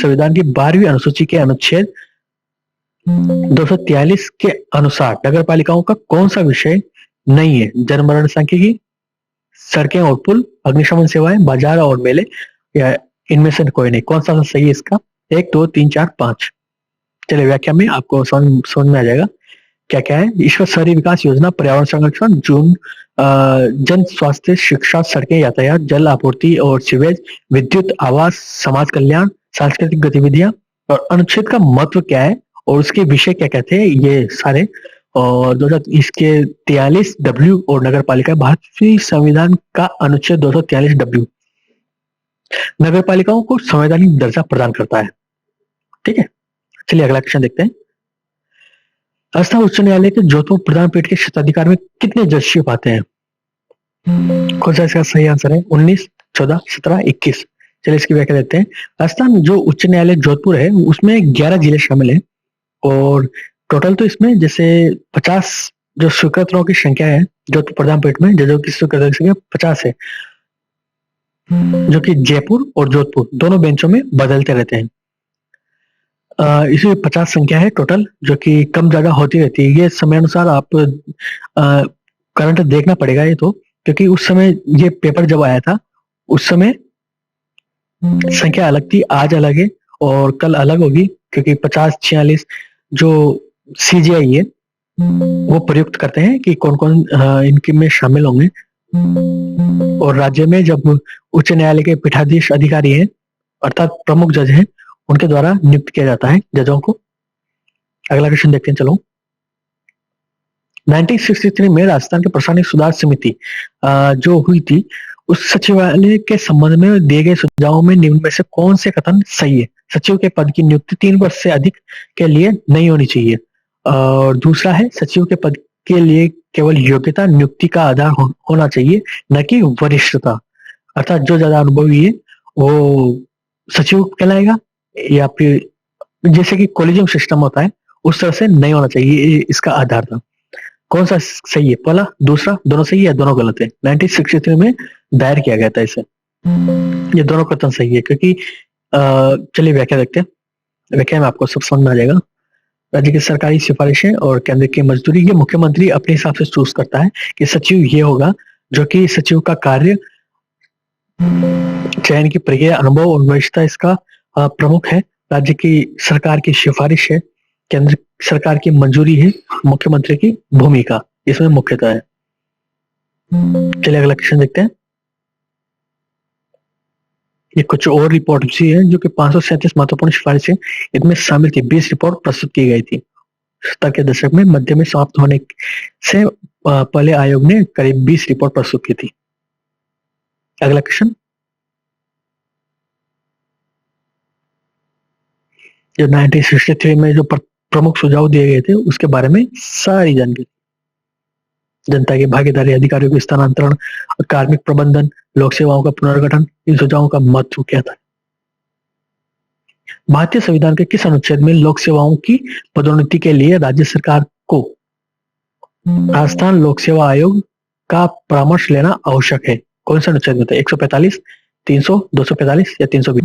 संविधान की 12वीं अनुसूची के अनुच्छेद 243 के अनुसार नगर पालिकाओं का कौन सा विषय नहीं है? जनमरण सांख्यिकी, सड़कें और पुल, अग्निशमन सेवाएं, बाजार और मेले, या इनमें से कोई नहीं। कौन सा सही है इसका? 1, 2, 3, 4, 5। चलिए व्याख्या में आपको समझ में आ जाएगा क्या क्या है। विश्व शहरी विकास योजना, पर्यावरण संरक्षण, जन स्वास्थ्य, शिक्षा, सड़कें, यातायात, जल आपूर्ति और सीवेज, विद्युत, आवास, समाज कल्याण, सांस्कृतिक गतिविधियां। और अनुच्छेद का महत्व क्या है और उसके विषय क्या कहते हैं, ये सारे। और 243 डब्ल्यू और नगर पालिका, भारतीय संविधान का अनुच्छेद 243 डब्ल्यू नगर पालिकाओं को संवैधानिक दर्जा प्रदान करता है। ठीक है, चलिए अगला क्वेश्चन देखते हैं। राजस्थान उच्च न्यायालय के जोधपुर प्रधान पीठ के क्षेत्राधिकार में कितने जजशिप आते हैं? कौन सा इसका सही आंसर है? 19, 14, 17, 21। चलिए इसकी व्याख्या देते हैं। राजस्थान जो उच्च न्यायालय जोधपुर है उसमें 11 जिले शामिल हैं और टोटल तो इसमें जैसे 50 जो स्वीकृतों की संख्या है जोधपुर प्रधान पीठ में, जजों की स्वीकृत संख्या 50 है, जो कि जयपुर और जोधपुर दोनों बेंचों में बदलते रहते हैं। इसमें 50 संख्या है टोटल, जो कि कम ज्यादा होती रहती है। ये समय अनुसार आप करंट देखना पड़ेगा ये तो, क्योंकि उस समय ये पेपर जब आया था उस समय संख्या अलग थी, आज अलग है और कल अलग होगी, क्योंकि 50, 46 जो सीजीआई है वो प्रयुक्त करते हैं कि कौन कौन इनके में शामिल होंगे। और राज्य में जब उच्च न्यायालय के पीठाधीश अधिकारी हैं अर्थात प्रमुख जज हैं, उनके द्वारा नियुक्त किया जाता है जजों को। अगला क्वेश्चन देखते हैं। चलो, 1963 में राजस्थान के प्रशासनिक सुधार समिति जो हुई थी, उस सचिवालय के संबंध में दिए गए सुझावों में निम्न में से कौन से कथन सही है? सचिव के पद की नियुक्ति 3 वर्ष से अधिक के लिए नहीं होनी चाहिए। और दूसरा है, सचिव के पद के लिए केवल योग्यता नियुक्ति का आधार होना चाहिए, न कि वरिष्ठता। अर्थात जो ज्यादा अनुभवी है वो सचिव कहलाएगा, या फिर जैसे कि कॉलेजियम सिस्टम होता है उस तरह से नहीं होना चाहिए। इसका आधार था। कौन सा सही है? पहला, दूसरा, दोनों सही है, दोनों गलत है? 1963 में दायर किया गया था इसे। ये दोनों कथन सही है, क्योंकि चलिए व्याख्या देखते हैं। व्याख्या में आपको सब समझ में आ जाएगा। राज्य की सरकारी सिफारिशें और केंद्र की मजदूरी, ये मुख्यमंत्री अपने हिसाब से चूज करता है कि सचिव ये होगा, जो कि सचिव का कार्य, चयन की प्रक्रिया, अनुभव और वरिष्ठता इसका प्रमुख है। राज्य की सरकार की सिफारिश है, केंद्र सरकार की मंजूरी है, मुख्यमंत्री की भूमिका इसमें मुख्यतः है। चलिए अगला क्वेश्चन देखते हैं। ये कुछ और रिपोर्ट भी है जो कि 537 महत्वपूर्ण सिफारिशें इनमें शामिल थी। 20 रिपोर्ट प्रस्तुत की गई थी। 70 के दशक में मध्य में समाप्त होने से पहले आयोग ने करीब 20 रिपोर्ट प्रस्तुत की थी। अगला क्वेश्चन, जो 1963 में जो प्रमुख सुझाव दिए गए थे उसके बारे में सारी जानकारी। जनता की भागीदारी, अधिकारियों के स्थानांतरण, कार्मिक प्रबंधन, लोक सेवाओं का पुनर्गठन, इन सुझावों का महत्व क्या था? भारतीय संविधान के किस अनुच्छेद में लोक सेवाओं की पदोन्नति के लिए राज्य सरकार को राजस्थान लोक सेवा आयोग का परामर्श लेना आवश्यक है? कौन सा अनुच्छेद में था? 145, 300, 245 या 320?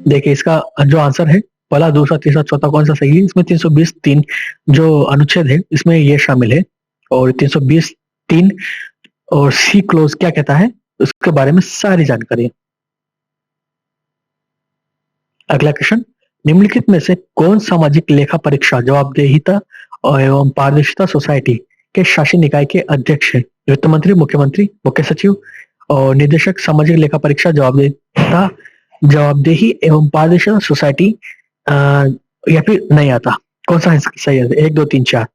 देखिए इसका जो आंसर है पहला, दूसरा, तीसरा, चौथा कौन सा सही है? इसमें 320(3) जो अनुच्छेद है इसमें ये शामिल है। और 320(3) और सी क्लोज क्या कहता है उसके बारे में सारी जानकारी है। अगला क्वेश्चन, निम्नलिखित में से कौन सामाजिक लेखा परीक्षा जवाबदेहिता एवं पारदर्शिता सोसाइटी के शासी निकाय के अध्यक्ष है? वित्त मंत्री, मुख्यमंत्री, मुख्य सचिव और निदेशक सामाजिक लेखा परीक्षा जवाबदेहिता, जवाबदेही एवं पारदर्शिता सोसाइटी या फिर नहीं आता? कौन सा सही है? 1, 2, 3, 4।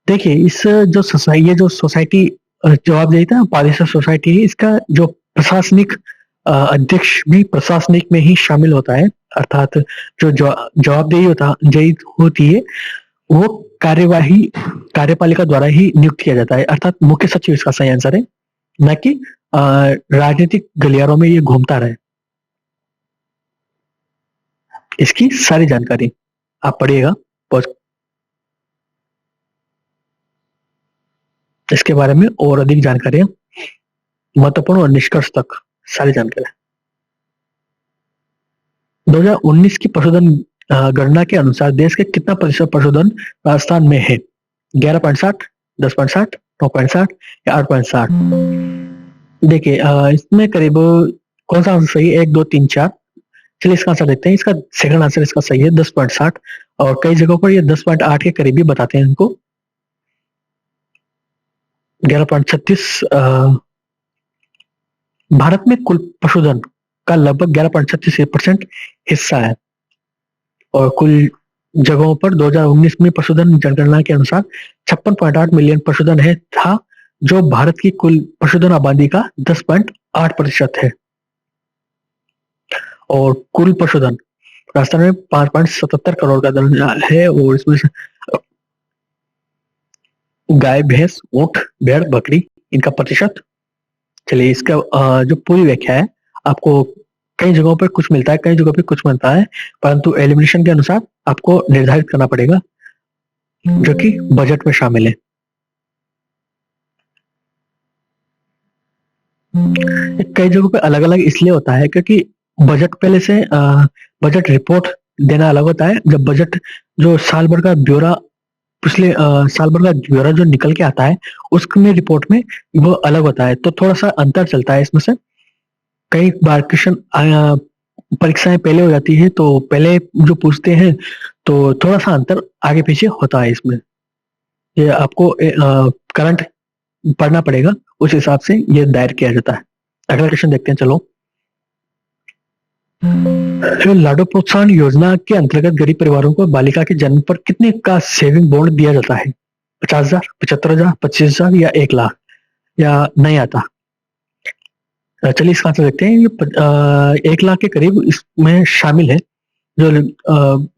देखिए इस जो सोसाइटी जवाबदेहिता पारदर्शिता सोसाइटी है, इसका जो प्रशासनिक अध्यक्ष भी प्रशासनिक में ही शामिल होता है। अर्थात जो जवाबदेही होती है वो कार्यपालिका द्वारा ही नियुक्त किया जाता है। अर्थात मुख्य सचिव इसका सही आंसर है, न कि राजनीतिक गलियारों में ये घूमता रहे। इसकी सारी जानकारी आप पढ़िएगा, इसके बारे में और अधिक जानकारी महत्वपूर्ण और निष्कर्ष तक सारी जानकारी। 2019 की पशुधन गणना के अनुसार देश के कितना प्रतिशत पशुधन राजस्थान में है? 11.60, 10.60, 9.60 या 8.60? देखिए इसमें करीब कौन सा आंसर सही है? 1, 2, 3, 4। चलिए इसका आंसर देखते हैं। इसका सेकंड आंसर इसका सही है, 10.60। और कई जगहों पर ये 10.8 के करीब भी बताते हैं इनको। 11.36 भारत में कुल पशुधन का लगभग 11.36% हिस्सा है। और कुल जगहों पर 2019 में पशुधन जनगणना के अनुसार 56.8 मिलियन पशुधन है था, जो भारत की कुल पशुधन आबादी का 10.8% है। और कुल पशुधन राजस्थान में 5.77 करोड़ का धन है, और इसमें से गाय, भैंस, ऊंट, भेड़, बकरी इनका प्रतिशत। चलिए इसका जो पूरी व्याख्या है, आपको कई जगहों पर कुछ मिलता है, कई जगहों पर कुछ मिलता है, परंतु एलिमिनेशन के अनुसार आपको निर्धारित करना पड़ेगा, जो कि बजट में शामिल है। कई जगहों पे अलग अलग इसलिए होता है क्योंकि बजट पहले से बजट रिपोर्ट देना अलग होता है। जब बजट जो साल भर का ब्यौरा पिछले साल भर का ब्यौरा जो निकल के आता है, उसमें रिपोर्ट में वो अलग होता है, तो थोड़ा सा अंतर चलता है इसमें से। कई बार क्वेश्चन परीक्षाएं पहले हो जाती है, तो पहले जो पूछते हैं तो थोड़ा सा अंतर आगे पीछे होता है इसमें। ये आपको करंट पढ़ना पड़ेगा, उस हिसाब से ये दायर किया जाता है। अगला क्वेश्चन देखते हैं, चलो। लाडो प्रोत्साहन योजना के अंतर्गत गरीब परिवारों को बालिका के जन्म पर कितने का सेविंग बॉन्ड दिया जाता है? 50,000, 75,000, 25,000 या 1 लाख, या नहीं आता? चलिए इसका आंसर देखते हैं। ये 1 लाख के करीब इसमें शामिल है, जो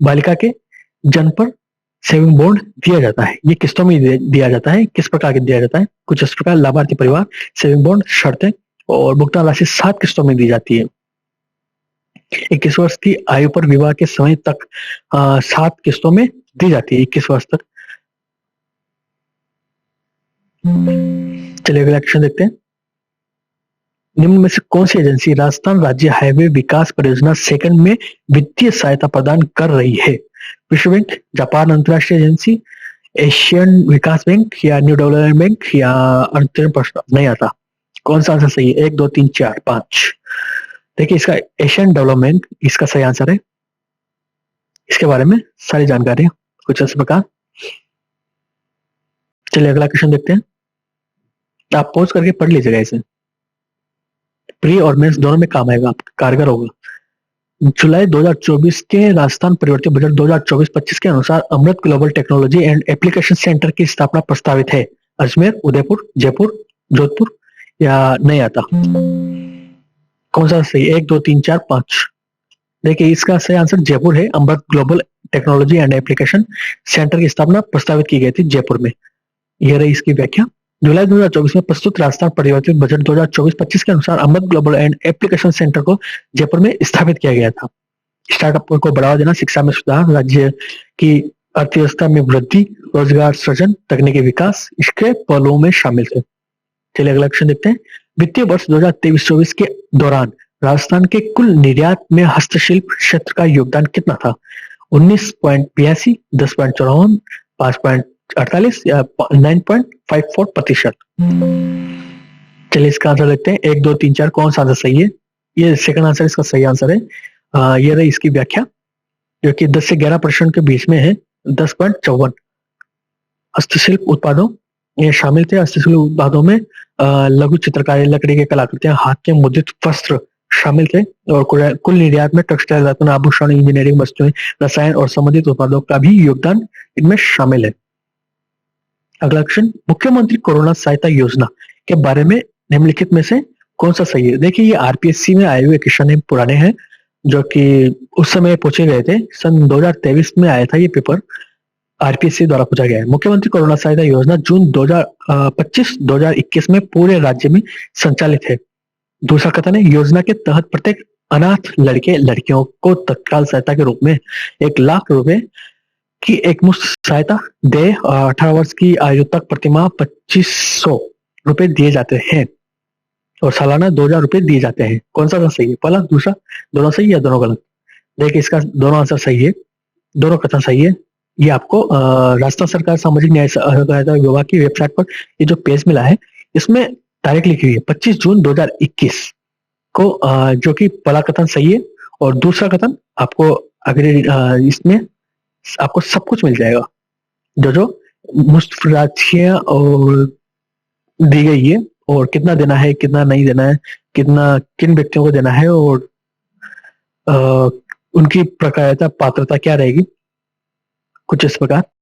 बालिका के जन्म पर सेविंग बॉन्ड दिया जाता है। ये किस्तों में दिया जाता है। किस प्रकार के दिया जाता है? कुछ इस प्रकार: लाभार्थी परिवार, सेविंग बॉन्ड, शर्तें, और भुगतान राशि 7 किस्तों में दी जाती है। 21 वर्ष की आयु पर विवाह के समय तक 7 किस्तों में दी जाती है, 21 वर्ष तक। चलिए अगला क्वेश्चन देखते हैं। निम्न में से कौन सी एजेंसी राजस्थान राज्य हाईवे विकास परियोजना सेकंड में वित्तीय सहायता प्रदान कर रही है? विश्व बैंक, जापान अंतर्राष्ट्रीय एजेंसी, एशियन विकास बैंक, या न्यू डेवलपमेंट बैंक, या अंतरिम प्रश्न नहीं आता? कौन सा आंसर सही है? 1, 2, 3, 4, 5। देखिए इसका एशियन डेवलपमेंट इसका सही आंसर है। इसके बारे में सारी जानकारी कुछ इस प्रकार। चलिए अगला क्वेश्चन देखते हैं। आप पॉज करके पढ़ लीजिएगा इसे, प्री और मेंस दोनों में काम आएगा, आपका कारगर होगा। जुलाई 2024 के राजस्थान परिवर्तित बजट 2024-25 के अनुसार Amrit global technology and application centre की स्थापना प्रस्तावित है। अजमेर, उदयपुर, जयपुर, जोधपुर, या नहीं आता? कौन सा सही? 1, 2, 3, 4, 5। देखिए इसका सही आंसर जयपुर है। Amrit global technology and application centre की स्थापना प्रस्तावित की गई थी जयपुर में। यह रही इसकी व्याख्या। जुलाई 2024 में प्रस्तुत राजस्थान परिवर्तित बजट 2024-25 के अनुसार Amrit global and application centre को जयपुर में स्थापित किया गया था। स्टार्टअप को बढ़ावा देना, शिक्षा में सुधार, राज्य की अर्थव्यवस्था में वृद्धि, रोजगार सृजन, तकनीकी विकास इसके पहलुओं में शामिल थे। चलिए अगला क्वेश्चन देखते हैं। वित्तीय वर्ष 2023-24 के दौरान राजस्थान के कुल निर्यात में हस्तशिल्प क्षेत्र का योगदान कितना था? 19.82, 10.54, 5.48 या 9.54%? चलिए इसका आंसर देखते हैं। 1, 2, 3, 4 कौन सा आंसर सही है? ये सेकंड आंसर इसका सही आंसर है। ये रही इसकी व्याख्या, जो कि 10 से 11% के बीच में है। 10.54 हस्तशिल्प उत्पादों ये शामिल थे। हस्तशिल्प उत्पादों में लघु चित्रकारी, लकड़ी के कलाकृतियां, हाथ के मुद्रित वस्त्र शामिल थे। और कुल निर्यात में टेक्सटाइल, रत्न, आभूषण, इंजीनियरिंग वस्तुएं, रसायन और संबंधित उत्पादों का भी योगदान इनमें शामिल है। अगला क्वेश्चन, मुख्यमंत्री कोरोना सहायता योजना के बारे में निम्नलिखित में से कौन सा सही है? देखिए ये आरपीएससी में आए हुए क्वेश्चन है, पुराने हैं, जो कि उस समय पूछे गए थे। सन 2023 में आया था ये पेपर, आरपीएससी द्वारा पूछा गया है। मुख्यमंत्री कोरोना सहायता योजना जून 2025-2021 में पूरे राज्य में संचालित है। दूसरा कथन है, योजना के तहत प्रत्येक अनाथ लड़के लड़कियों को तत्काल सहायता के रूप में 1 लाख रुपए की एक मुश्त सहायता दे। 18 वर्ष की आयु तक प्रतिमाह 2500 रुपए दिए जाते हैं और सालाना 2,000 रुपए दिए जाते हैं। कौन सा सही है? पहला, दूसरा, दोनों सही या दोनों गलत? देखिए इसका दोनों आंसर सही है, दोनों कथन सही है। ये आपको राजस्थान सरकार सामाजिक न्याय सहायता विभाग की वेबसाइट पर ये जो पेज मिला है, इसमें तारीख लिखी हुई है 25 जून 2021 को, जो कि पहला कथन सही है। और दूसरा कथन आपको अगले इसमें आपको सब कुछ मिल जाएगा, जो जो मुफ्त राशियां और दी गई है, और कितना देना है कितना नहीं देना है, कितना किन व्यक्तियों को देना है, और अ, उनकी प्रकारिता पात्रता क्या रहेगी, कुछ इस प्रकार।